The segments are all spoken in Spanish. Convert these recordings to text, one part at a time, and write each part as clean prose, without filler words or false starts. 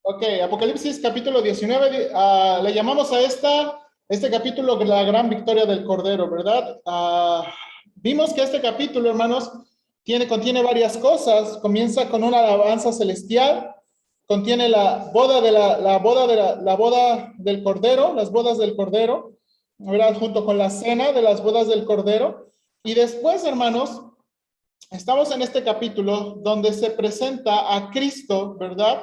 Ok, Apocalipsis capítulo 19, le llamamos a este capítulo la gran victoria del Cordero, ¿verdad? Vimos que este capítulo, hermanos, contiene varias cosas. Comienza con una alabanza celestial, contiene la boda del Cordero, las bodas del Cordero, ¿verdad? Junto con la cena de las bodas del Cordero. Y después, hermanos, estamos en este capítulo donde se presenta a Cristo, ¿verdad?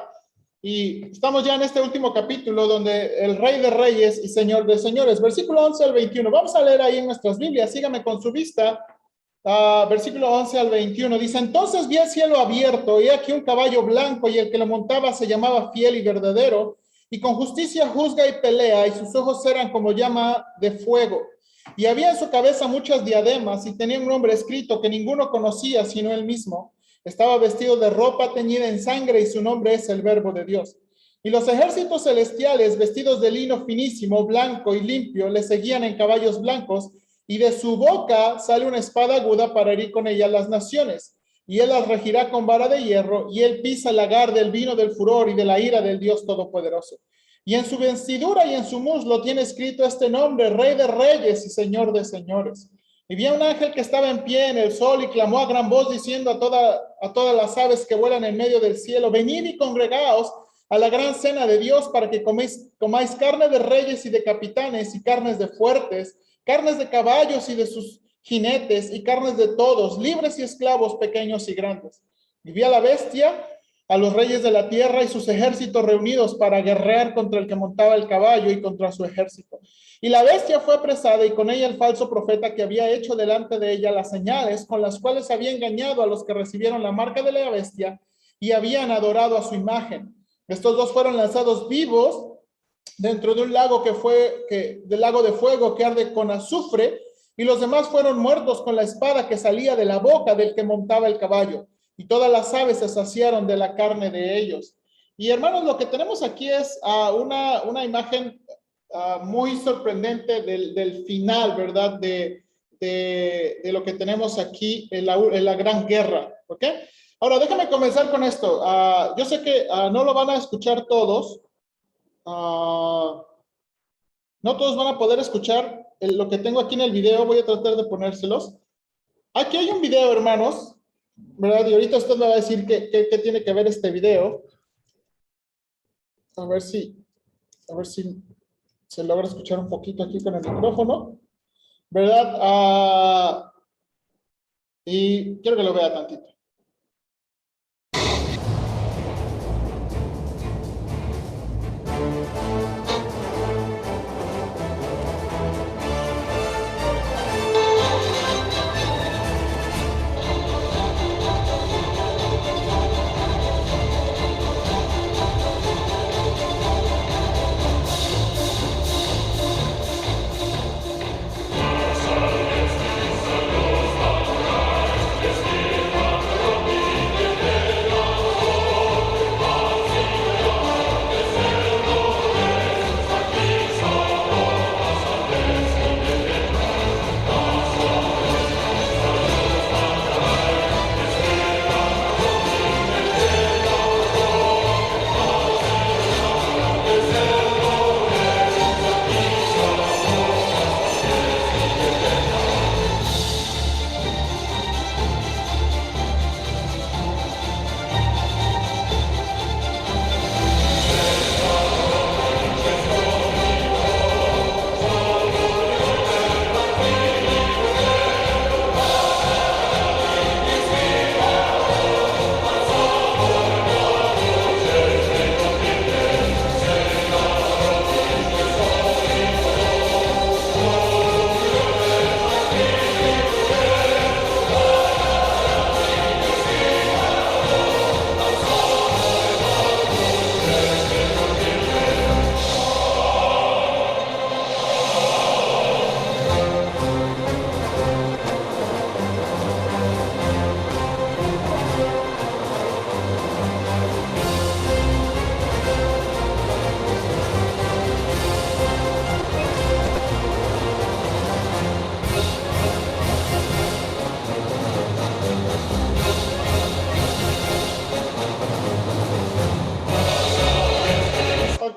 Y estamos ya en este último capítulo donde el Rey de Reyes y Señor de Señores, versículo 11 al 21. Vamos a leer ahí en nuestras Biblias, síganme con su vista. Versículo 11 al 21 dice: entonces vi el cielo abierto y aquí un caballo blanco, y el que lo montaba se llamaba Fiel y Verdadero, y con justicia juzga y pelea, y sus ojos eran como llama de fuego. Y había en su cabeza muchas diademas, y tenía un nombre escrito que ninguno conocía sino él mismo. Estaba vestido de ropa teñida en sangre, y su nombre es el Verbo de Dios. Y los ejércitos celestiales, vestidos de lino finísimo, blanco y limpio, le seguían en caballos blancos, y de su boca sale una espada aguda para herir con ella las naciones. Y él las regirá con vara de hierro, y él pisa el lagar del vino del furor y de la ira del Dios Todopoderoso. Y en su vestidura y en su muslo tiene escrito este nombre: Rey de Reyes y Señor de Señores. Y vi a un ángel que estaba en pie en el sol y clamó a gran voz diciendo a todas las aves que vuelan en medio del cielo: venid y congregaos a la gran cena de Dios, para que comáis carne de reyes y de capitanes, y carnes de fuertes, carnes de caballos y de sus jinetes, y carnes de todos, libres y esclavos, pequeños y grandes. Y vi a la bestia, a los reyes de la tierra y sus ejércitos reunidos para guerrear contra el que montaba el caballo y contra su ejército. Y la bestia fue apresada, y con ella el falso profeta que había hecho delante de ella las señales con las cuales había engañado a los que recibieron la marca de la bestia y habían adorado a su imagen. Estos dos fueron lanzados vivos dentro de un lago del lago de fuego que arde con azufre, y los demás fueron muertos con la espada que salía de la boca del que montaba el caballo, y todas las aves se saciaron de la carne de ellos. Y hermanos, lo que tenemos aquí es una imagen muy sorprendente del final, ¿verdad? De lo que tenemos aquí en la gran guerra, ¿ok? Ahora, déjame comenzar con esto. Yo sé que no lo van a escuchar todos. No todos van a poder escuchar lo que tengo aquí en el video. Voy a tratar de ponérselos. Aquí hay un video, hermanos, ¿verdad? Y ahorita usted me va a decir qué tiene que ver este video. A ver si se logra escuchar un poquito aquí con el micrófono, ¿verdad? Y quiero que lo vea tantito.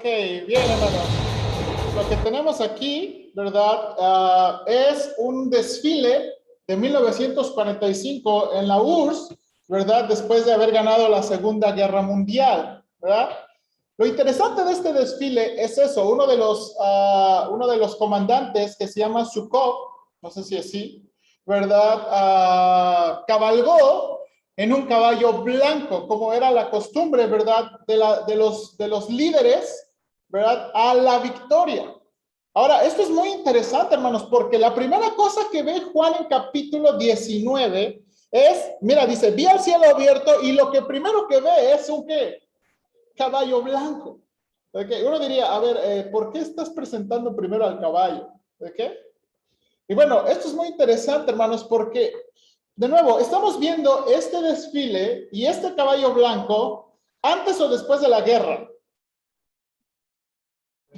bien, hermanos. Lo que tenemos aquí, ¿verdad? Es un desfile de 1945 en la URSS, ¿verdad? Después de haber ganado la Segunda Guerra Mundial, ¿verdad? Lo interesante de este desfile es eso, uno de los comandantes que se llama Zhukov, no sé si es así, ¿verdad? Cabalgó en un caballo blanco, como era la costumbre, ¿verdad? De los líderes, ¿verdad? A la victoria. Ahora, esto es muy interesante, hermanos, porque la primera cosa que ve Juan en capítulo 19 es, mira, dice, vi al cielo abierto y lo que primero que ve es un ¿qué? Caballo blanco. Okay. Uno diría, a ver, ¿por qué estás presentando primero al caballo? ¿Okay? Y bueno, esto es muy interesante, hermanos, porque, de nuevo, estamos viendo este desfile y este caballo blanco antes o después de la guerra.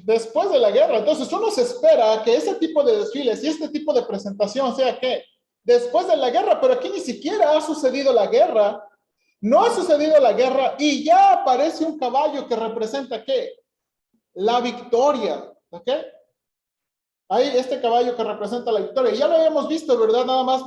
Después de la guerra. Entonces, uno se espera que ese tipo de desfiles y este tipo de presentación sea que después de la guerra, pero aquí ni siquiera ha sucedido la guerra. No ha sucedido la guerra y ya aparece un caballo que representa ¿qué? La victoria. ¿Ok? Hay este caballo que representa la victoria. Ya lo habíamos visto, ¿verdad? Nada más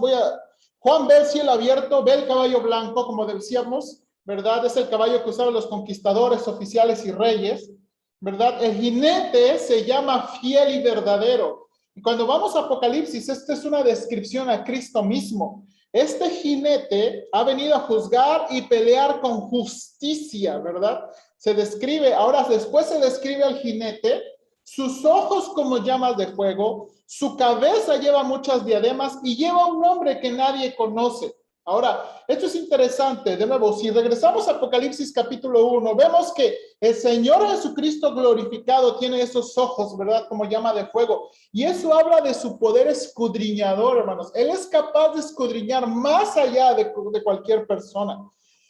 Juan ve el cielo abierto, ve el caballo blanco, como decíamos, ¿verdad? Es el caballo que usaban los conquistadores, oficiales y reyes, ¿verdad? El jinete se llama fiel y verdadero. Y cuando vamos a Apocalipsis, esta es una descripción a Cristo mismo. Este jinete ha venido a juzgar y pelear con justicia, ¿verdad? Se describe, ahora después se describe al jinete, sus ojos como llamas de fuego, su cabeza lleva muchas diademas y lleva un nombre que nadie conoce. Ahora, esto es interesante. De nuevo, si regresamos a Apocalipsis capítulo 1, vemos que el Señor Jesucristo glorificado tiene esos ojos, ¿verdad? Como llama de fuego. Y eso habla de su poder escudriñador, hermanos. Él es capaz de escudriñar más allá de cualquier persona.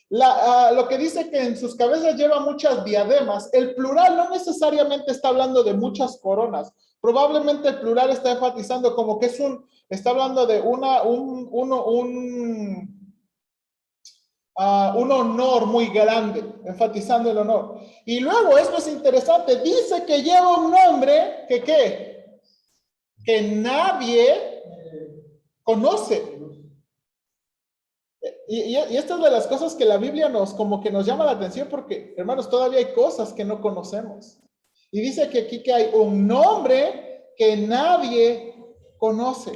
Lo que dice que en sus cabezas lleva muchas diademas, el plural no necesariamente está hablando de muchas coronas, probablemente el plural está enfatizando como que está hablando de un honor muy grande, enfatizando el honor. Y luego, esto es interesante, dice que lleva un nombre que ¿qué? Que nadie conoce. Y esta es de las cosas que la Biblia como que nos llama la atención porque, hermanos, todavía hay cosas que no conocemos. Y dice que aquí que hay un nombre que nadie conoce.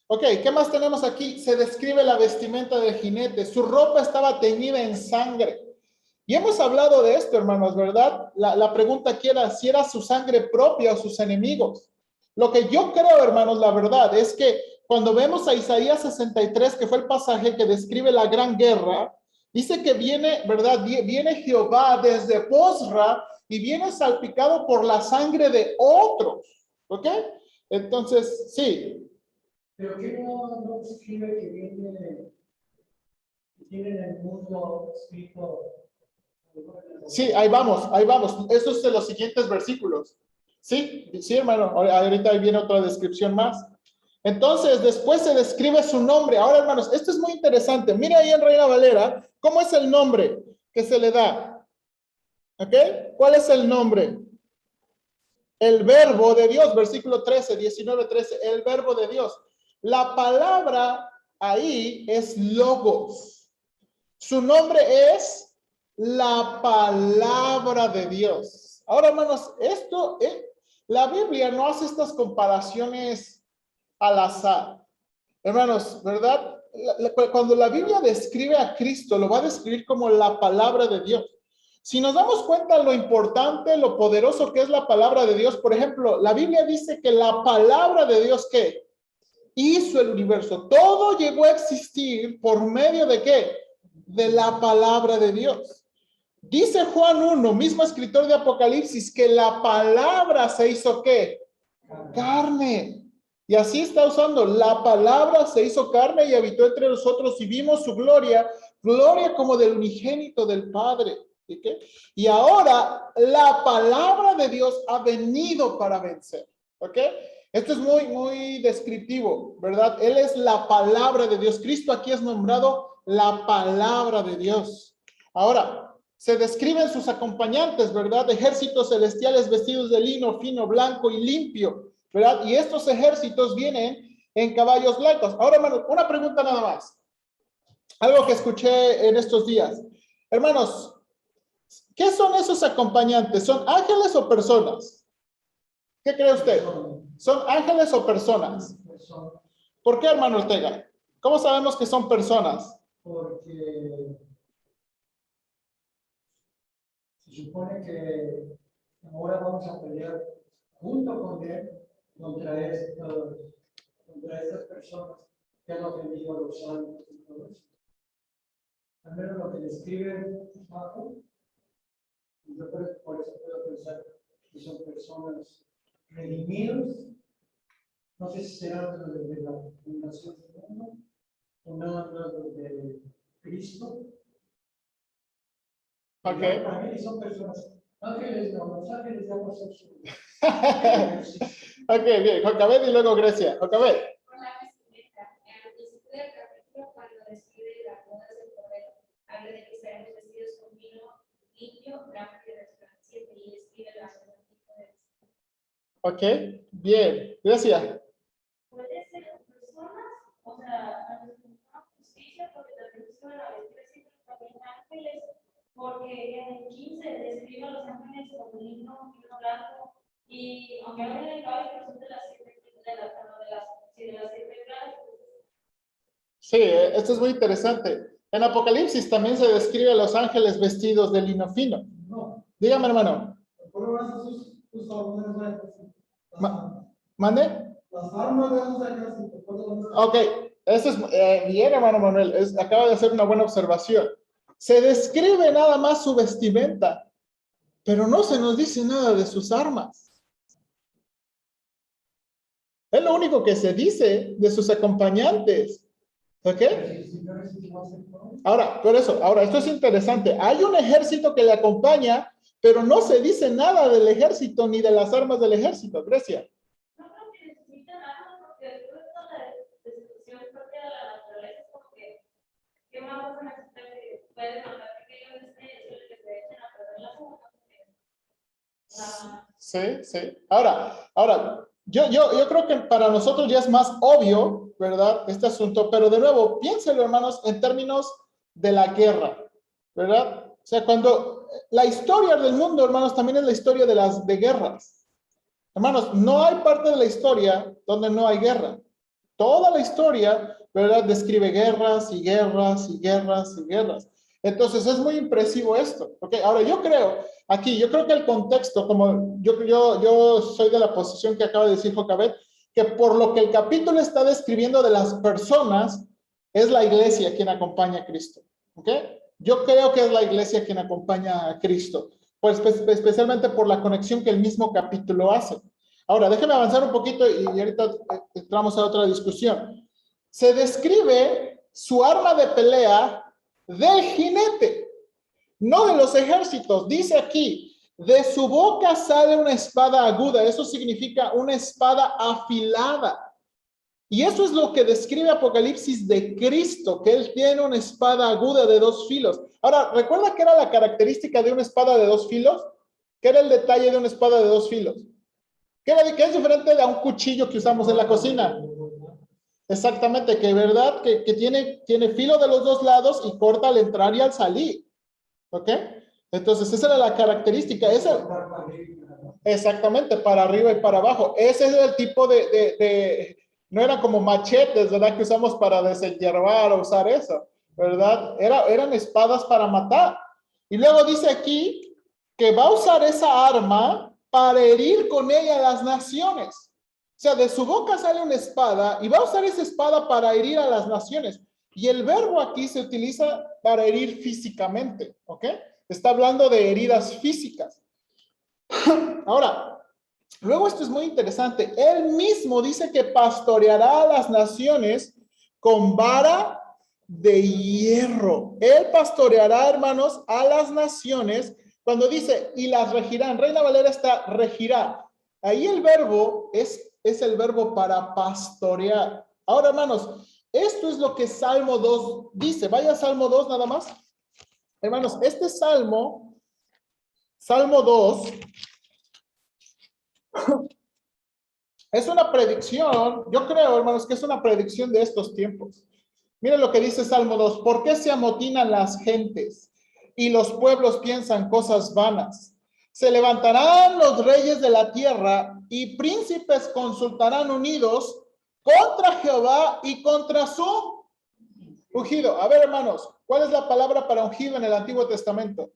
Ok, ¿qué más tenemos aquí? Se describe la vestimenta del jinete. Su ropa estaba teñida en sangre. Y hemos hablado de esto, hermanos, ¿verdad? La pregunta aquí era si era su sangre propia o sus enemigos. Lo que yo creo, hermanos, la verdad es que cuando vemos a Isaías 63, que fue el pasaje que describe la gran guerra, dice que viene, ¿verdad? Viene Jehová desde Bosra y viene salpicado por la sangre de otros. ¿Ok? Entonces, sí. Pero que no escribe que viene, que tiene en el mundo escrito. Sí, ahí vamos, ahí vamos. Eso es de los siguientes versículos. Sí, sí, hermano. Ahorita ahí viene otra descripción más. Entonces, después se describe su nombre. Ahora, hermanos, esto es muy interesante. Mira ahí en Reina Valera, ¿cómo es el nombre que se le da? ¿Ok? ¿Cuál es el nombre? El verbo de Dios, versículo 13, 19, 13, el verbo de Dios. La palabra ahí es logos. Su nombre es la palabra de Dios. Ahora, hermanos, la Biblia no hace estas comparaciones al azar. Hermanos, ¿verdad? Cuando la Biblia describe a Cristo, lo va a describir como la palabra de Dios. Si nos damos cuenta lo importante, lo poderoso que es la palabra de Dios, por ejemplo, la Biblia dice que la palabra de Dios, ¿qué? Hizo el universo. Todo llegó a existir por medio de ¿qué? De la palabra de Dios. Dice Juan 1, mismo escritor de Apocalipsis, que la palabra se hizo ¿qué? Carne. Y así está usando, la palabra se hizo carne y habitó entre nosotros y vimos su gloria, gloria como del unigénito del Padre. ¿Okay? Y ahora la palabra de Dios ha venido para vencer. ¿Ok? Esto es muy, muy descriptivo, ¿verdad? Él es la palabra de Dios. Cristo aquí es nombrado la palabra de Dios. Ahora, se describen sus acompañantes, ¿verdad? Ejércitos celestiales vestidos de lino fino, blanco y limpio, ¿verdad? Y estos ejércitos vienen en caballos blancos. Ahora, hermanos, una pregunta nada más. Algo que escuché en estos días. Hermanos, ¿qué son esos acompañantes? ¿Son ángeles o personas? ¿Qué cree usted? ¿Son ángeles o personas? ¿Por qué, hermano Ortega? ¿Cómo sabemos que son personas? Porque se supone que ahora vamos a pelear junto con él contra estas personas que han ofendido a los santos y todo eso. Al menos lo que describe abajo, yo creo que por eso puedo pensar que son personas redimidos. No sé si serán los de la fundación del mundo o no los de Cristo. Ok. Para mí son personas ángeles, no, los ángeles vamos a ser su. Ok, bien. Jocabed y luego Grecia. Jocabed. Con la vestimenta, en el principio del capítulo, cuando describe las bodas del Cordero, habla de que seremos vestidos con vino limpio, blanco y resplandeciente, y describe la tipo de vestimenta. Ok, bien. Grecia. Puede ser personas, o sea, a los que no justicia, porque también se van a vestir siempre también ángeles, porque en el 15 describe a los ángeles con vino blanco, y aunque hablan de caballos, pero son de las siete clases. Sí, esto es muy interesante. En Apocalipsis también se describe a los ángeles vestidos de lino fino. No, Dígame, hermano. por lo menos sus órdenes, ¿Mande? las armas de esos ejércitos. Ok, eso es bien, hermano Manuel. Acaba de hacer una buena observación. Se describe nada más su vestimenta, pero no se nos dice nada de sus armas. Es lo único que se dice de sus acompañantes. ¿Ok? Ahora, por eso, ahora, esto es interesante. Hay un ejército que le acompaña, pero no se dice nada del ejército ni de las armas del ejército. Grecia. No creo que necesitan armas porque después de toda la destrucción propia de la naturaleza, es como que, ¿qué más vas a necesitar que pueden mandar que ellos que se echen a perder las armas? Sí, sí. Ahora, yo creo que para nosotros ya es más obvio, ¿verdad? Este asunto, pero de nuevo, piénselo, hermanos, en términos de la guerra, ¿verdad? O sea, cuando la historia del mundo, hermanos, también es la historia de guerras. Hermanos, no hay parte de la historia donde no hay guerra. Toda la historia, ¿verdad? Describe guerras y guerras y guerras y guerras. Entonces es muy impresivo esto. ¿Okay? Ahora yo creo que el contexto, como yo soy de la posición que acaba de decir Jocabet, que por lo que el capítulo está describiendo de las personas, es la iglesia quien acompaña a Cristo. ¿Okay? Yo creo que es la iglesia quien acompaña a Cristo, pues especialmente por la conexión que el mismo capítulo hace. Ahora, déjeme avanzar un poquito y ahorita entramos a otra discusión. Se describe su arma de pelea del jinete, no de los ejércitos. Dice aquí, de su boca sale una espada aguda. Eso significa una espada afilada. Y eso es lo que describe Apocalipsis de Cristo, que Él tiene una espada aguda de 2 filos. Ahora, ¿recuerda qué era la característica de una espada de 2 filos? ¿Qué era el detalle de una espada de 2 filos? ¿Qué es diferente de un cuchillo que usamos en la cocina? Exactamente, que verdad que tiene filo de los 2 lados y corta al entrar y al salir. ¿Ok? Entonces, esa era la característica. Exactamente, para arriba y para abajo. Ese es el tipo no eran como machetes, ¿verdad? Que usamos para desenhiervar o usar eso, ¿verdad? Eran espadas para matar. Y luego dice aquí que va a usar esa arma para herir con ella a las naciones. O sea, de su boca sale una espada y va a usar esa espada para herir a las naciones. Y el verbo aquí se utiliza para herir físicamente, ¿ok? Está hablando de heridas físicas. Ahora, luego esto es muy interesante. Él mismo dice que pastoreará a las naciones con vara de hierro. Él pastoreará, hermanos, a las naciones cuando dice, y las regirá. En Reina Valera está regirá. Ahí el verbo es el verbo para pastorear. Ahora, hermanos, esto es lo que Salmo 2 dice. Vaya a Salmo 2 nada más. Hermanos, este Salmo 2, es una predicción, yo creo, hermanos, que es una predicción de estos tiempos. Miren lo que dice Salmo 2. ¿Por qué se amotinan las gentes y los pueblos piensan cosas vanas? Se levantarán los reyes de la tierra y príncipes consultarán unidos contra Jehová y contra su ungido. A ver, hermanos, ¿cuál es la palabra para ungido en el Antiguo Testamento?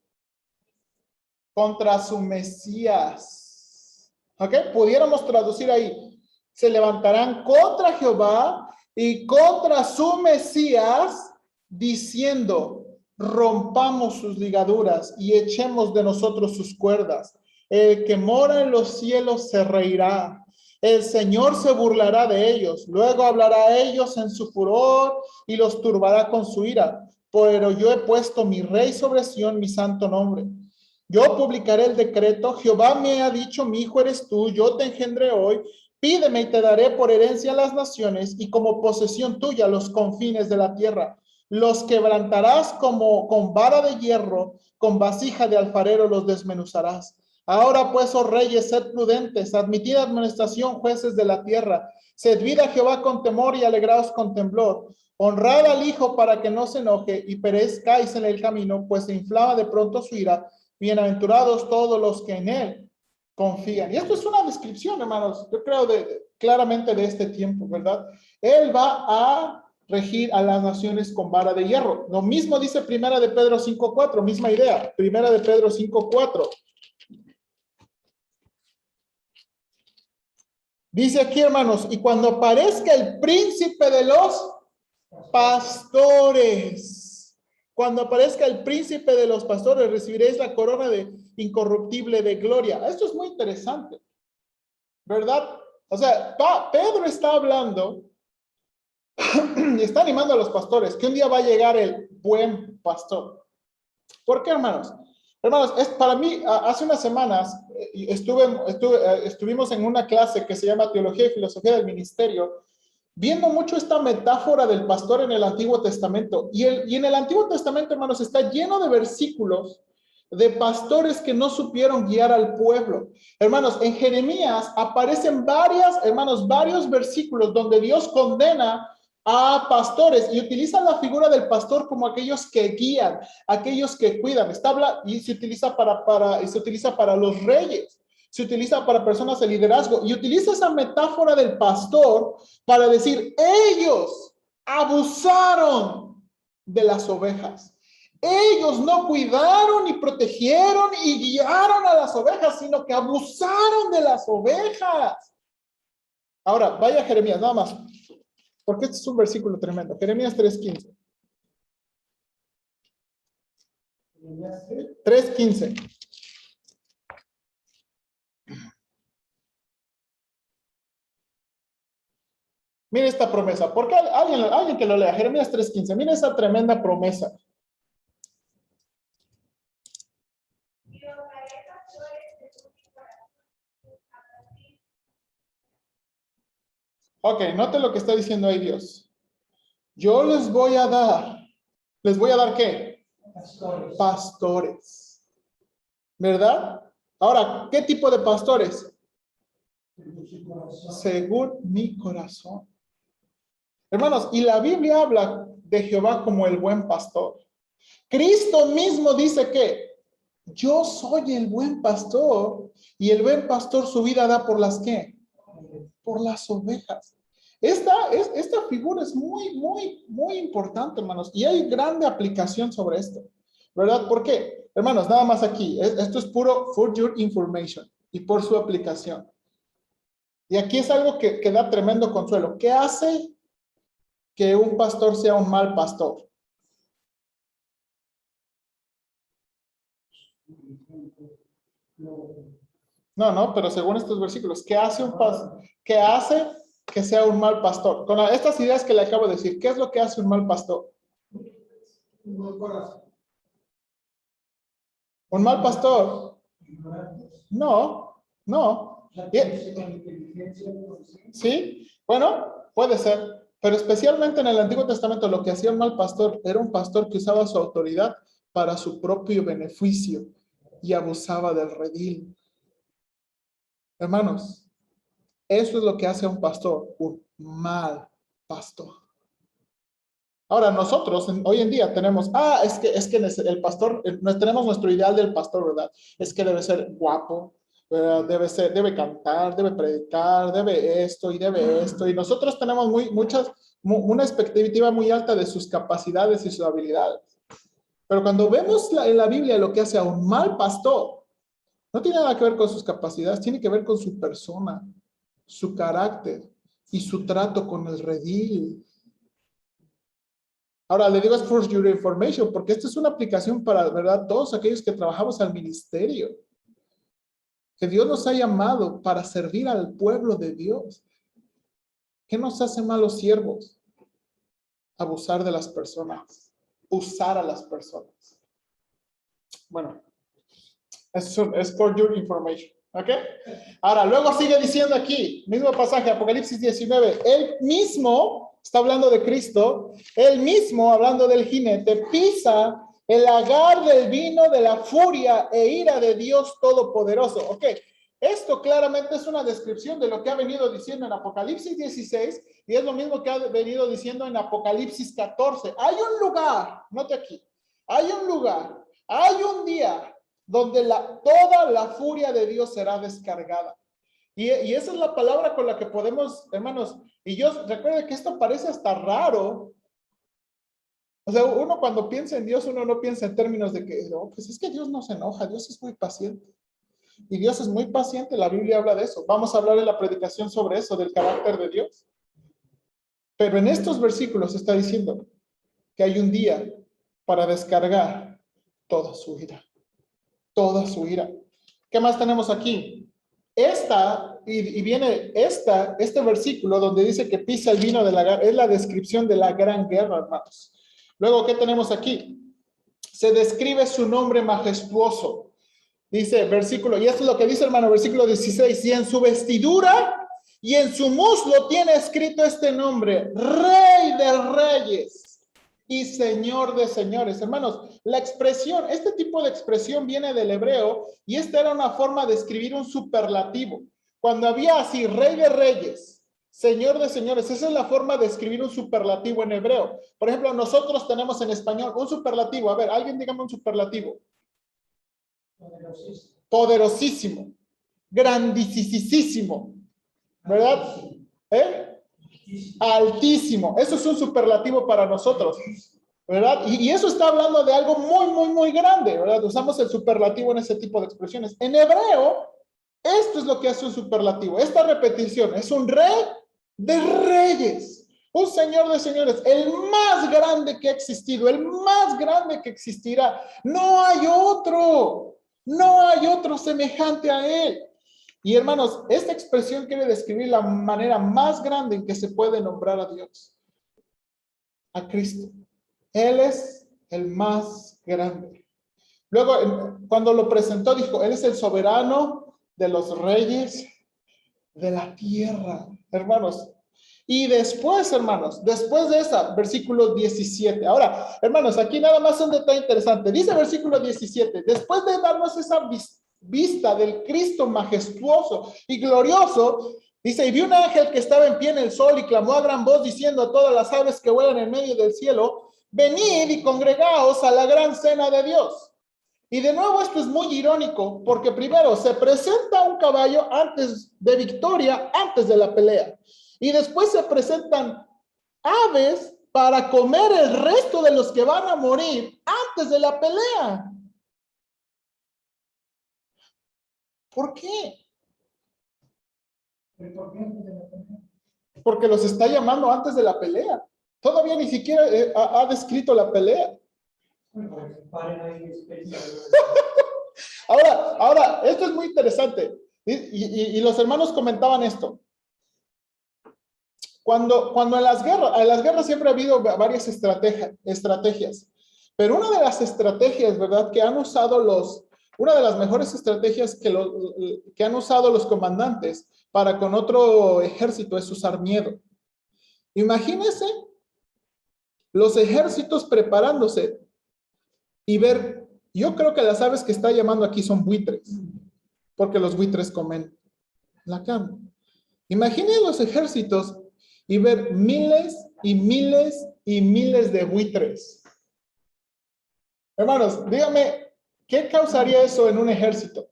Contra su Mesías. ¿Ok? Pudiéramos traducir ahí. Se levantarán contra Jehová y contra su Mesías, diciendo, rompamos sus ligaduras y echemos de nosotros sus cuerdas. El que mora en los cielos se reirá. El Señor se burlará de ellos. Luego hablará a ellos en su furor y los turbará con su ira. Pero yo he puesto mi rey sobre Sión, mi santo nombre. Yo publicaré el decreto. Jehová me ha dicho, mi hijo eres tú, yo te engendré hoy. Pídeme y te daré por herencia a las naciones y como posesión tuya los confines de la tierra. Los quebrantarás como con vara de hierro, con vasija de alfarero los desmenuzarás. Ahora pues, oh reyes, sed prudentes, admitid administración, jueces de la tierra. Servid a Jehová con temor y alegraos con temblor. Honrad al Hijo para que no se enoje y perezcáis en el camino, pues se inflama de pronto su ira. Bienaventurados todos los que en él confían. Y esto es una descripción, hermanos, yo creo claramente de este tiempo, ¿verdad? Él va a regir a las naciones con vara de hierro. Lo mismo dice Primera de Pedro 5:4, misma idea. Primera de Pedro 5:4. Dice aquí, hermanos, y cuando aparezca el príncipe de los pastores, cuando aparezca el príncipe de los pastores, recibiréis la corona de incorruptible de gloria. Esto es muy interesante, ¿verdad? O sea, Pedro está hablando y está animando a los pastores que un día va a llegar el buen pastor. ¿Por qué, hermanos? Hermanos, para mí, hace unas semanas estuvimos en una clase que se llama Teología y Filosofía del Ministerio, viendo mucho esta metáfora del pastor en el Antiguo Testamento. Y en el Antiguo Testamento, hermanos, está lleno de versículos de pastores que no supieron guiar al pueblo. Hermanos, en Jeremías aparecen varios versículos donde Dios condena a pastores y utiliza la figura del pastor como aquellos que guían, aquellos que cuidan. Y se utiliza para los reyes. Se utiliza para personas de liderazgo y utiliza esa metáfora del pastor para decir, ellos abusaron de las ovejas. Ellos no cuidaron ni protegieron y guiaron a las ovejas, sino que abusaron de las ovejas. Ahora, vaya a Jeremías, nada más, porque este es un versículo tremendo. Jeremías 3:15. 3:15. Mire esta promesa. ¿Por qué alguien que lo lea? Jeremías 3:15. Mire esa tremenda promesa. Ok, note lo que está diciendo ahí Dios. Yo ¿les voy a dar qué? Pastores. Pastores. ¿Verdad? Ahora, ¿qué tipo de pastores? Según mi corazón. Hermanos, y la Biblia habla de Jehová como el buen pastor. Cristo mismo dice que yo soy el buen pastor y el buen pastor su vida da por las ¿qué? Por las ovejas. Esta figura es muy importante, hermanos, y hay grande aplicación sobre esto, ¿verdad? ¿Por qué? Hermanos, nada más aquí, esto es puro for your information y por su aplicación. Y aquí es algo que da tremendo consuelo. ¿Qué hace que un pastor sea un mal pastor? No, pero según estos versículos, ¿qué hace un pastor? ¿Qué hace que sea un mal pastor? Con estas ideas que le acabo de decir, ¿qué es lo que hace un mal pastor? ¿Un mal pastor? No. ¿Sí? Bueno, puede ser. Pero especialmente en el Antiguo Testamento lo que hacía un mal pastor era un pastor que usaba su autoridad para su propio beneficio y abusaba del redil. Hermanos, eso es lo que hace a un pastor, un mal pastor. Ahora nosotros hoy en día tenemos, es que el pastor, tenemos nuestro ideal del pastor, ¿verdad? Es que debe ser guapo, ¿verdad? Debe cantar, debe predicar, debe esto, y nosotros tenemos una expectativa muy alta de sus capacidades y sus habilidades. Pero cuando vemos en la Biblia lo que hace a un mal pastor, no tiene nada que ver con sus capacidades, tiene que ver con su persona, su carácter y su trato con el redil. Ahora, le digo es for your information, porque esta es una aplicación para, ¿verdad? Todos aquellos que trabajamos al ministerio. Que Dios nos ha llamado para servir al pueblo de Dios. ¿Qué nos hace malos siervos? Abusar de las personas. Usar a las personas. Bueno, eso es for your information. ¿Ok? Ahora, luego sigue diciendo aquí, mismo pasaje, Apocalipsis 19, él mismo, está hablando de Cristo, él mismo, hablando del jinete, pisa el lagar del vino de la furia e ira de Dios Todopoderoso. Ok, esto claramente es una descripción de lo que ha venido diciendo en Apocalipsis 16 y es lo mismo que ha venido diciendo en Apocalipsis 14. Hay un lugar, note aquí, hay un lugar, hay un día donde toda la furia de Dios será descargada. Y esa es la palabra con la que podemos, hermanos, y yo recuerdo que esto parece hasta raro. O sea, uno cuando piensa en Dios, uno no piensa en términos de que, no, pues es que Dios no se enoja, Dios es muy paciente. Y Dios es muy paciente, la Biblia habla de eso. Vamos a hablar en la predicación sobre eso, del carácter de Dios. Pero en estos versículos está diciendo que hay un día para descargar toda su ira. Toda su ira. ¿Qué más tenemos aquí? Viene este versículo donde dice que pisa el vino de la guerra, es la descripción de la gran guerra, hermanos. Luego, ¿qué tenemos aquí? Se describe su nombre majestuoso. Dice versículo, y esto es lo que dice, hermano, versículo 16, y en su vestidura y en su muslo tiene escrito este nombre, Rey de Reyes y Señor de señores. Hermanos, la expresión, este tipo de expresión viene del hebreo y esta era una forma de escribir un superlativo. Cuando había así, Rey de Reyes, Señor de señores, esa es la forma de escribir un superlativo en hebreo. Por ejemplo, nosotros tenemos en español un superlativo. A ver, alguien dígame un superlativo. Poderosísimo. Grandísimo. ¿Verdad? Altísimo. Eso es un superlativo para nosotros, ¿verdad? Y eso está hablando de algo muy grande, ¿verdad? Usamos el superlativo en ese tipo de expresiones. En hebreo, esto es lo que hace un superlativo. Esta repetición es un rey de reyes, un señor de señores, el más grande que ha existido, el más grande que existirá. No hay otro semejante a él. Y hermanos, esta expresión quiere describir la manera más grande en que se puede nombrar a Dios, a Cristo. Él es el más grande. Luego, cuando lo presentó, dijo, Él es el soberano de los reyes de la tierra, hermanos. Y después, hermanos, después de esa, versículo 17. Ahora, hermanos, aquí nada más un detalle interesante. Dice versículo 17, después de darnos esa vista del Cristo majestuoso y glorioso, dice, y vi un ángel que estaba en pie en el sol y clamó a gran voz diciendo a todas las aves que vuelan en medio del cielo, venid y congregaos a la gran cena de Dios. Y de nuevo esto es muy irónico, porque primero se presenta un caballo antes de victoria, antes de la pelea. Y después se presentan aves para comer el resto de los que van a morir antes de la pelea. ¿Por qué? Porque los está llamando antes de la pelea. Todavía ni siquiera ha descrito la pelea. Ahora, esto es muy interesante. Y los hermanos comentaban esto. Cuando en las guerras siempre ha habido varias estrategias. Pero una de las estrategias, ¿verdad? Que han usado una de las mejores estrategias que han usado los comandantes para con otro ejército es usar miedo. Imagínense los ejércitos preparándose y ver, yo creo que las aves que está llamando aquí son buitres, porque los buitres comen la carne. Imaginen los ejércitos y ver miles y miles y miles de buitres. Hermanos, dígame, ¿qué causaría eso en un ejército?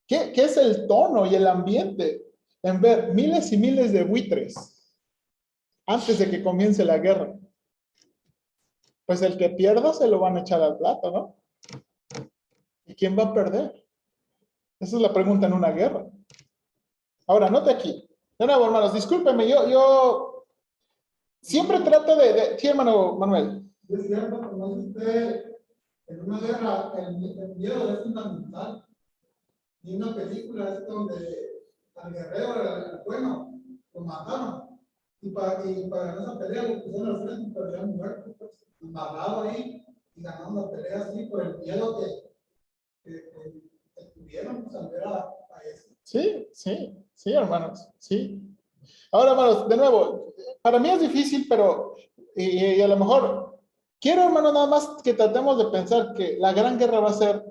¿Qué es el tono y el ambiente en ver miles y miles de buitres antes de que comience la guerra? Pues el que pierda se lo van a echar al plato, ¿no? ¿Y quién va a perder? Esa es la pregunta en una guerra. Ahora, note aquí. De nuevo, hermanos, discúlpenme, yo siempre trato de... Sí, hermano Manuel. Es cierto, como dice usted, en una guerra el miedo es fundamental. Y una película es donde al guerrero, al bueno, lo mataron. Y para esa pelea lo pusieron al frente, pero ya muerto, pues, embarrado ahí y ganando la pelea así por el miedo que tuvieron pues, al ver a eso. Sí, hermanos, sí. Ahora, hermanos, de nuevo, para mí es difícil, pero y a lo mejor quiero, hermano, nada más que tratemos de pensar que la gran guerra va a ser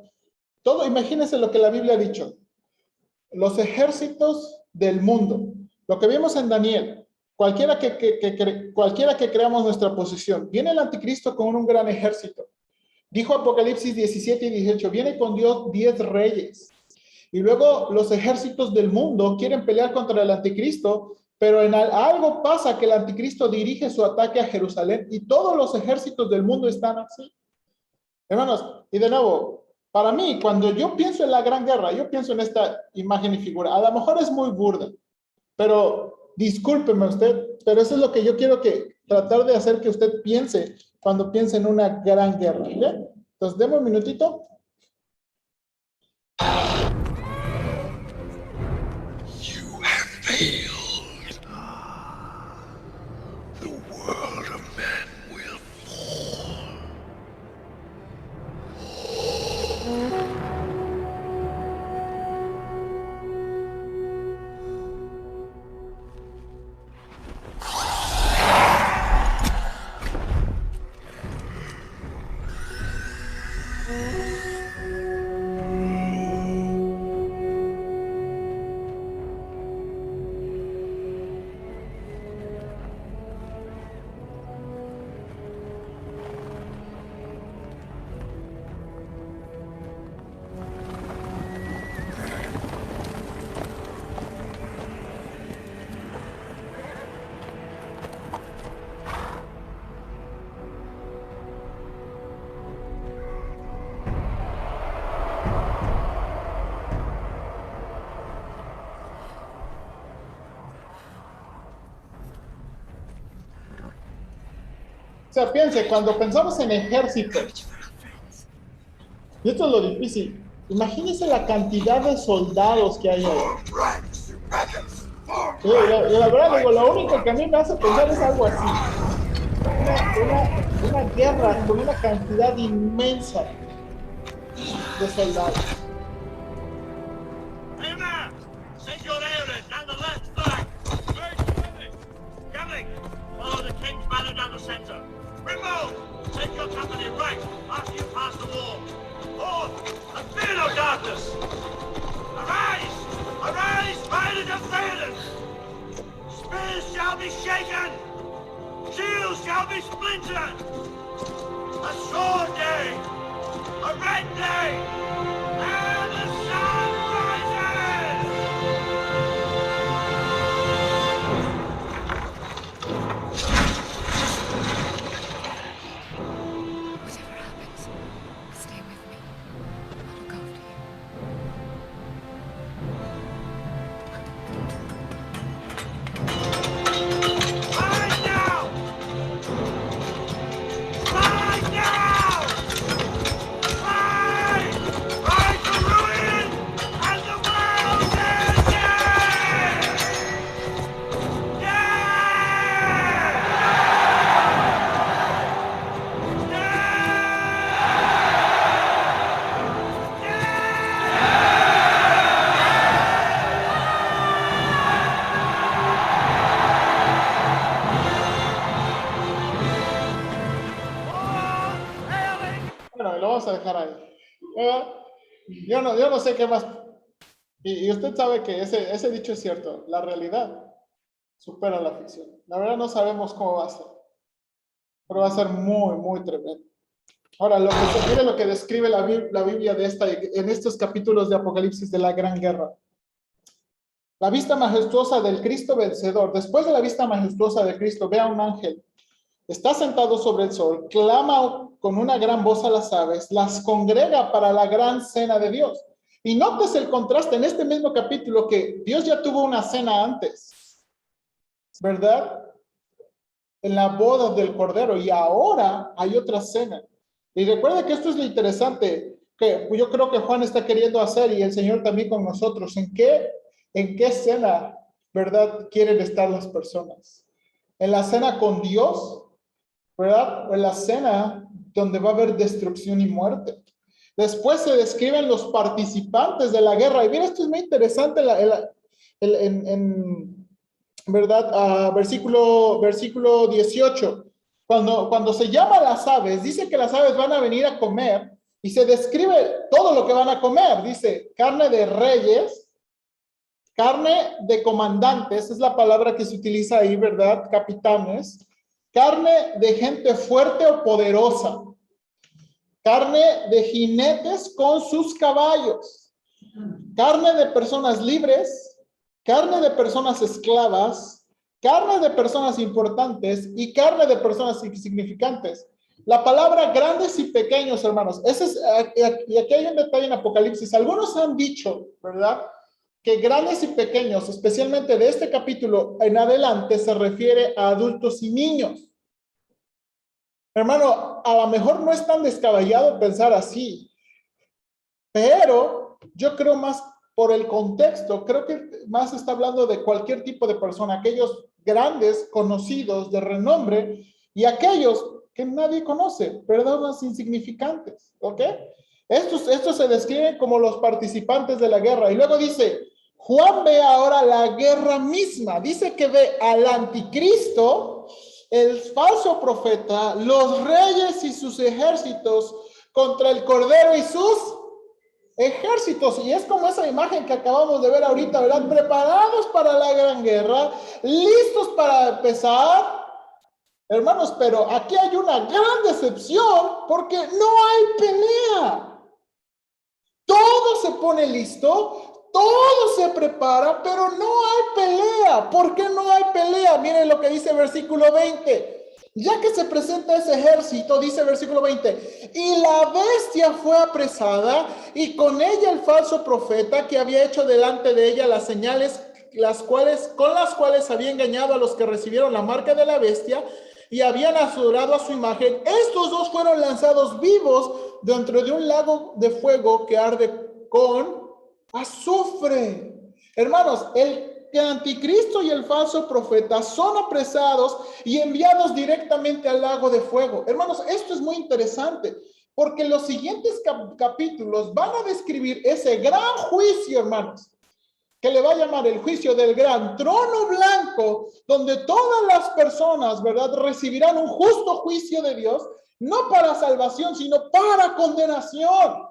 todo. Imagínense lo que la Biblia ha dicho. Los ejércitos del mundo, lo que vimos en Daniel, cualquiera que creamos nuestra posición, viene el anticristo con un gran ejército. Dijo Apocalipsis 17 y 18, viene con Dios 10 reyes. Y luego los ejércitos del mundo quieren pelear contra el anticristo, pero en algo pasa que el anticristo dirige su ataque a Jerusalén y todos los ejércitos del mundo están así. Hermanos, y de nuevo, para mí, cuando yo pienso en la gran guerra, yo pienso en esta imagen y figura. A lo mejor es muy burda, pero discúlpeme usted, pero eso es lo que yo quiero tratar de hacer que usted piense cuando piense en una gran guerra. ¿Bien? Entonces, deme un minutito. You have failed. The world of men will fall. O sea, piense, cuando pensamos en ejército, y esto es lo difícil, imagínese la cantidad de soldados que hay ahí. Y la verdad, digo, lo único que a mí me hace pensar es algo así. Una guerra con una cantidad inmensa de soldados. Amen! Send your airmen down the left flank! Gavling, follow the king's banner down the center. Rimbaud, take your company right after you pass the wall. Forth, and fear no darkness! Arise! Arise, riders of Theoden! Spears shall be shaken! Shields shall be splintered! A sword day! A red day! And the sun rises! Whatever happens, stay with me. I'll look after you. Rise now! Bueno, lo vamos a dejar ahí. Yo no sé qué más. Y usted sabe que ese dicho es cierto. La realidad supera la ficción. La verdad no sabemos cómo va a ser. Pero va a ser muy, muy tremendo. Ahora, mire lo que describe la Biblia en estos capítulos de Apocalipsis de la Gran Guerra. La vista majestuosa del Cristo vencedor. Después de la vista majestuosa de Cristo, ve a un ángel. Está sentado sobre el sol, clama con una gran voz a las aves, las congrega para la gran cena de Dios. Y notes el contraste en este mismo capítulo que Dios ya tuvo una cena antes, ¿verdad? En la boda del Cordero, y ahora hay otra cena. Y recuerda que esto es lo interesante, que yo creo que Juan está queriendo hacer, y el Señor también con nosotros. ¿En qué cena, verdad, quieren estar las personas? ¿En la cena con Dios, verdad? O en la cena donde va a haber destrucción y muerte? Después se describen los participantes de la guerra. Y mira, esto es muy interesante ¿verdad? Versículo 18. Cuando se llama a las aves, dice que las aves van a venir a comer y se describe todo lo que van a comer. Dice, carne de reyes, carne de comandantes, es la palabra que se utiliza ahí, ¿verdad? Capitanes. Carne de gente fuerte o poderosa. Carne de jinetes con sus caballos. Carne de personas libres. Carne de personas esclavas. Carne de personas importantes y carne de personas insignificantes. La palabra grandes y pequeños, hermanos. Y aquí hay un detalle en Apocalipsis. Algunos han dicho, ¿verdad?, que grandes y pequeños, especialmente de este capítulo en adelante, se refiere a adultos y niños. Hermano, a lo mejor no es tan descabellado pensar así, pero yo creo más por el contexto, creo que más está hablando de cualquier tipo de persona, aquellos grandes, conocidos, de renombre, y aquellos que nadie conoce, personas insignificantes, ¿ok? Estos se describen como los participantes de la guerra. Y luego dice, Juan ve ahora la guerra misma. Dice que ve al anticristo, el falso profeta, los reyes y sus ejércitos contra el Cordero y sus ejércitos. Y es como esa imagen que acabamos de ver ahorita, ¿verdad? Preparados para la gran guerra, listos para empezar. Hermanos, pero aquí hay una gran decepción porque no hay pelea. Todo se pone listo, todo se prepara, pero no hay pelea. ¿Por qué no hay pelea? Miren lo que dice versículo 20. Ya que se presenta ese ejército, dice versículo 20, y la bestia fue apresada, y con ella el falso profeta que había hecho delante de ella las señales, con las cuales había engañado a los que recibieron la marca de la bestia y habían adorado a su imagen. Estos dos fueron lanzados vivos dentro de un lago de fuego que arde con azufre. Hermanos, el anticristo y el falso profeta son apresados y enviados directamente al lago de fuego. Hermanos, esto es muy interesante porque los siguientes capítulos van a describir ese gran juicio, hermanos, que le va a llamar el juicio del gran trono blanco, donde todas las personas, ¿verdad?, recibirán un justo juicio de Dios, no para salvación, sino para condenación.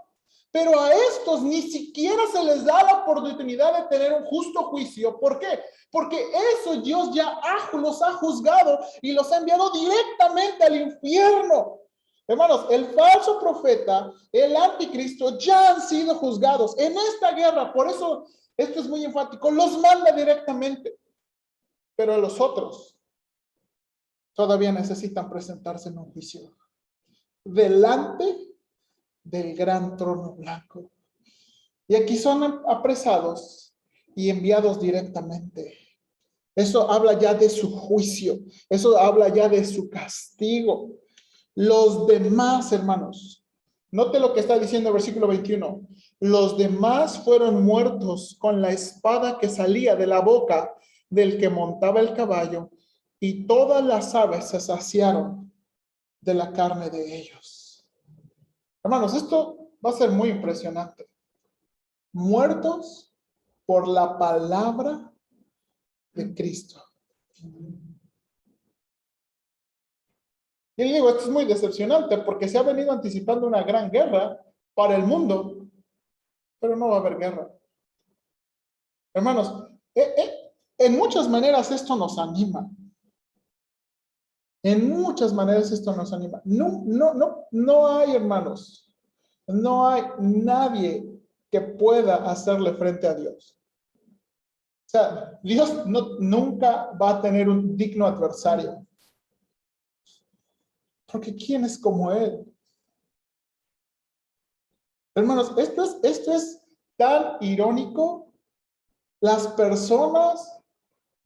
Pero a estos ni siquiera se les da la oportunidad de tener un justo juicio. ¿Por qué? Porque eso Dios ya los ha juzgado y los ha enviado directamente al infierno. Hermanos, el falso profeta, el anticristo, ya han sido juzgados en esta guerra. Por eso esto es muy enfático. Los manda directamente. Pero los otros todavía necesitan presentarse en un juicio delante del gran trono blanco. Y aquí son apresados y enviados directamente. Eso habla ya de su juicio. Eso habla ya de su castigo. Los demás, hermanos, note lo que está diciendo el versículo 21. Los demás fueron muertos con la espada que salía de la boca del que montaba el caballo, y todas las aves se saciaron de la carne de ellos. Hermanos, esto va a ser muy impresionante. Muertos por la palabra de Cristo. Y le digo, esto es muy decepcionante porque se ha venido anticipando una gran guerra para el mundo, pero no va a haber guerra. Hermanos, en muchas maneras esto nos anima. En muchas maneras esto nos anima. No hay, hermanos, no hay nadie que pueda hacerle frente a Dios. O sea, Dios nunca va a tener un digno adversario. Porque ¿quién es como Él? Hermanos, esto es tan irónico. Las personas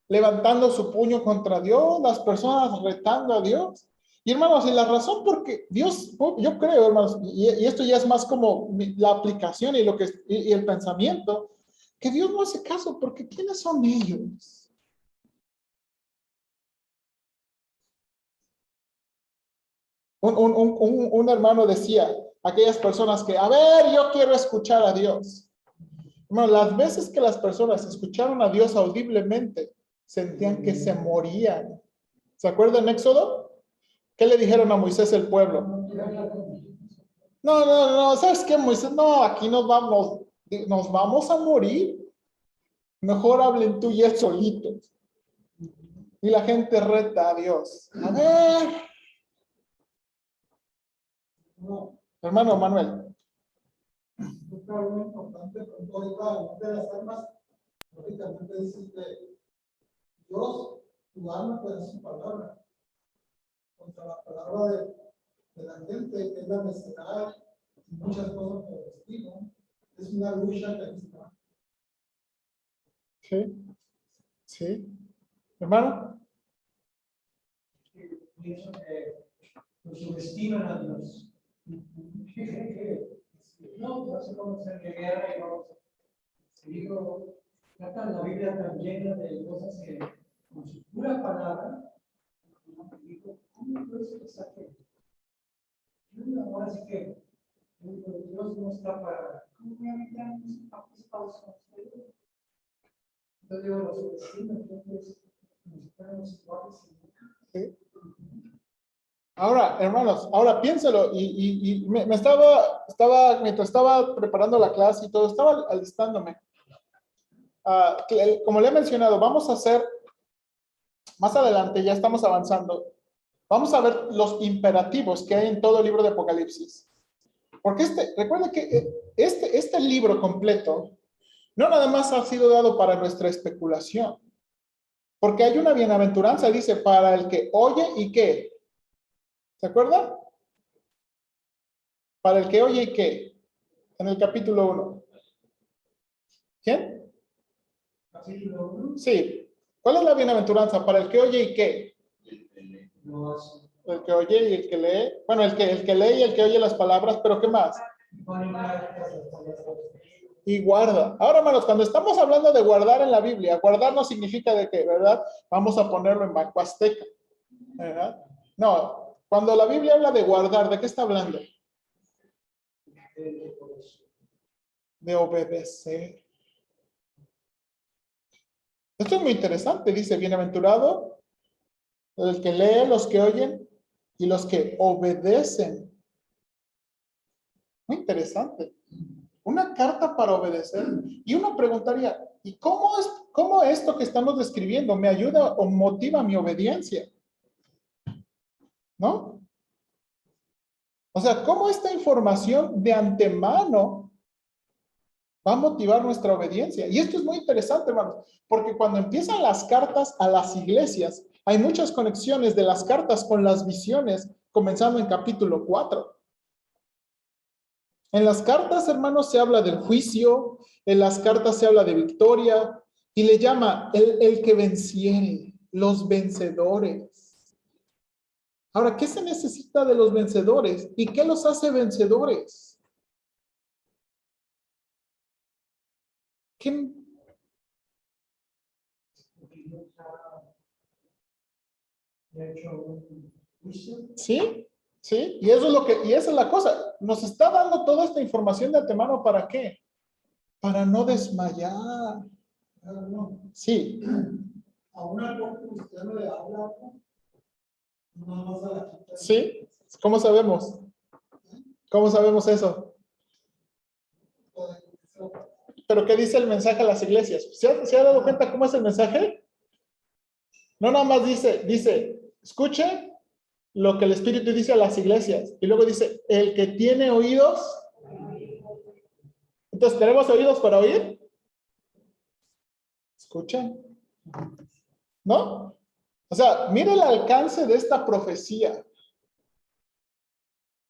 levantando su puño contra Dios, las personas retando a Dios. Y hermanos, y la razón por qué Dios, yo creo, hermanos, y esto ya es más como la aplicación y el pensamiento, que Dios no hace caso, porque ¿quiénes son ellos? Un hermano decía, aquellas personas que, a ver, yo quiero escuchar a Dios. Hermano, las veces que las personas escucharon a Dios audiblemente, sentían que se morían. ¿Se acuerdan en Éxodo? ¿Qué le dijeron a Moisés el pueblo? No, ¿sabes qué, Moisés? No, aquí nos vamos a morir. Mejor hablen tú y él solitos. Y la gente reta a Dios. A ver. No, Hermano Manuel. es algo importante con todo de las armas. Lógicamente dice que Dios, tu alma, pues es su palabra. Contra la palabra de la gente, que es la necesidad y muchas cosas por el estilo. Es una lucha que está. Sí. Hermano. Pienso que lo subestiman a Dios. No, no se vamos a hacer guerra y vamos a seguir. Tratan la Biblia tan llena de cosas que con su pura palabra, digo, ¿cómo puedes pensar que? Ahora sí que Dios no está para. ¿Cómo voy a meter a mis papás con ustedes? Entonces digo, los subestiman, entonces nos ponemos iguales. Sí. Ahora, hermanos, ahora piénselo, y me estaba, mientras estaba preparando la clase y todo, estaba alistándome. Como le he mencionado, vamos a hacer, más adelante, ya estamos avanzando, vamos a ver los imperativos que hay en todo el libro de Apocalipsis. Porque recuerden que este libro completo no nada más ha sido dado para nuestra especulación. Porque hay una bienaventuranza, dice, para el que oye y qué. ¿Se acuerdan? Para el que oye y qué. En el capítulo 1. ¿Quién? Capítulo 1. Sí. ¿Cuál es la bienaventuranza? Para el que oye y qué. El que oye y el que lee. Bueno, el que lee y el que oye las palabras, pero ¿qué más? Y guarda. Ahora, hermanos, cuando estamos hablando de guardar en la Biblia, guardar no significa de que, ¿verdad? Vamos a ponerlo en banco azteca, ¿verdad? No, cuando la Biblia habla de guardar, ¿de qué está hablando? De obedecer. Esto es muy interesante, dice, bienaventurado el que lee, los que oyen y los que obedecen. Muy interesante. Una carta para obedecer. Y uno preguntaría, ¿y cómo esto que estamos describiendo me ayuda o motiva mi obediencia? ¿No? O sea, ¿cómo esta información de antemano va a motivar nuestra obediencia? Y esto es muy interesante, hermanos, porque cuando empiezan las cartas a las iglesias, hay muchas conexiones de las cartas con las visiones, comenzando en capítulo 4. En las cartas, hermanos, se habla del juicio, en las cartas se habla de victoria, y le llama el que venciere, los vencedores. Ahora, ¿qué se necesita de los vencedores? ¿Y qué los hace vencedores? ¿Qué? Sí, sí, y eso es y esa es la cosa. Nos está dando toda esta información de antemano, ¿para qué? Para no desmayar. Sí. A una cosa que usted no le habla, ¿Sí? ¿Cómo sabemos? ¿Cómo sabemos eso? ¿Pero qué dice el mensaje a las iglesias? ¿Se ha dado cuenta cómo es el mensaje? No nada más dice, escuche lo que el Espíritu dice a las iglesias. Y luego dice, el que tiene oídos. Entonces, ¿tenemos oídos para oír? Escuchen. ¿No? O sea, mire el alcance de esta profecía.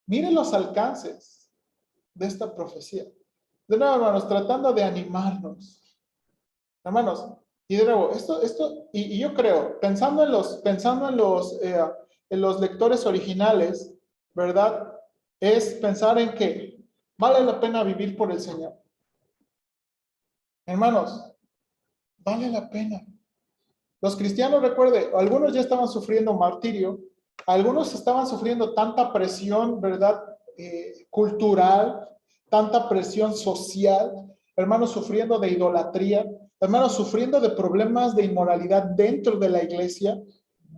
Mire los alcances de esta profecía. De nuevo, hermanos, tratando de animarnos. Hermanos, y de nuevo, y yo creo, pensando en los lectores originales, ¿verdad? Es pensar en que vale la pena vivir por el Señor. Hermanos, vale la pena. Los cristianos, recuerde, algunos ya estaban sufriendo martirio, algunos estaban sufriendo tanta presión, ¿verdad? Cultural, tanta presión social, hermanos sufriendo de idolatría, hermanos sufriendo de problemas de inmoralidad dentro de la iglesia,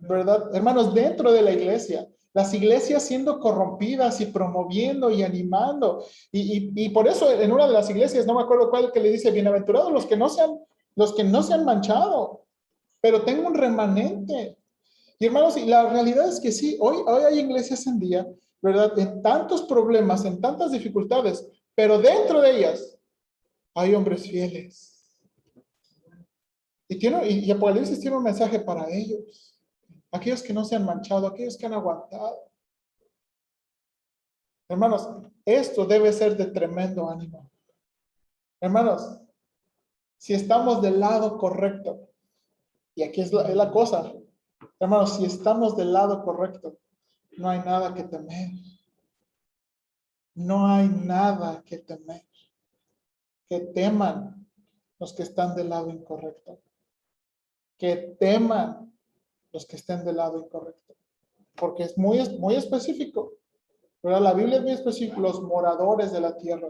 ¿verdad? Hermanos, dentro de la iglesia, las iglesias siendo corrompidas y promoviendo y animando. Y por eso en una de las iglesias, no me acuerdo cuál, que le dice, bienaventurados los que no se han manchado, pero tengo un remanente. Y hermanos, y la realidad es que sí, hoy hay iglesias en día, ¿verdad? En tantos problemas, en tantas dificultades, pero dentro de ellas hay hombres fieles. Y Apocalipsis tiene un mensaje para ellos, aquellos que no se han manchado, aquellos que han aguantado. Hermanos, esto debe ser de tremendo ánimo. Hermanos, si estamos del lado correcto, y aquí es la cosa, hermanos, si estamos del lado correcto, no hay nada que temer. No hay nada que temer. Que teman los que están del lado incorrecto. Que teman los que estén del lado incorrecto. Porque es muy específico. ¿Verdad? La Biblia es muy específica. Los moradores de la tierra.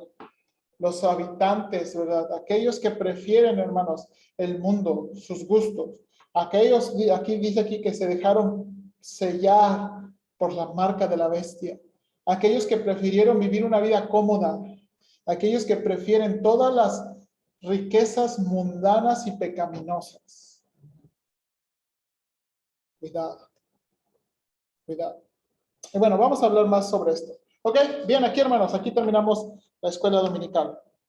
Los habitantes, ¿verdad? Aquellos que prefieren, hermanos, el mundo, sus gustos. Aquellos, dice aquí que se dejaron sellar por la marca de la bestia. Aquellos que prefirieron vivir una vida cómoda. Aquellos que prefieren todas las riquezas mundanas y pecaminosas. Cuidado, cuidado. Y bueno, vamos a hablar más sobre esto. Ok, bien, aquí hermanos, aquí terminamos la escuela dominical.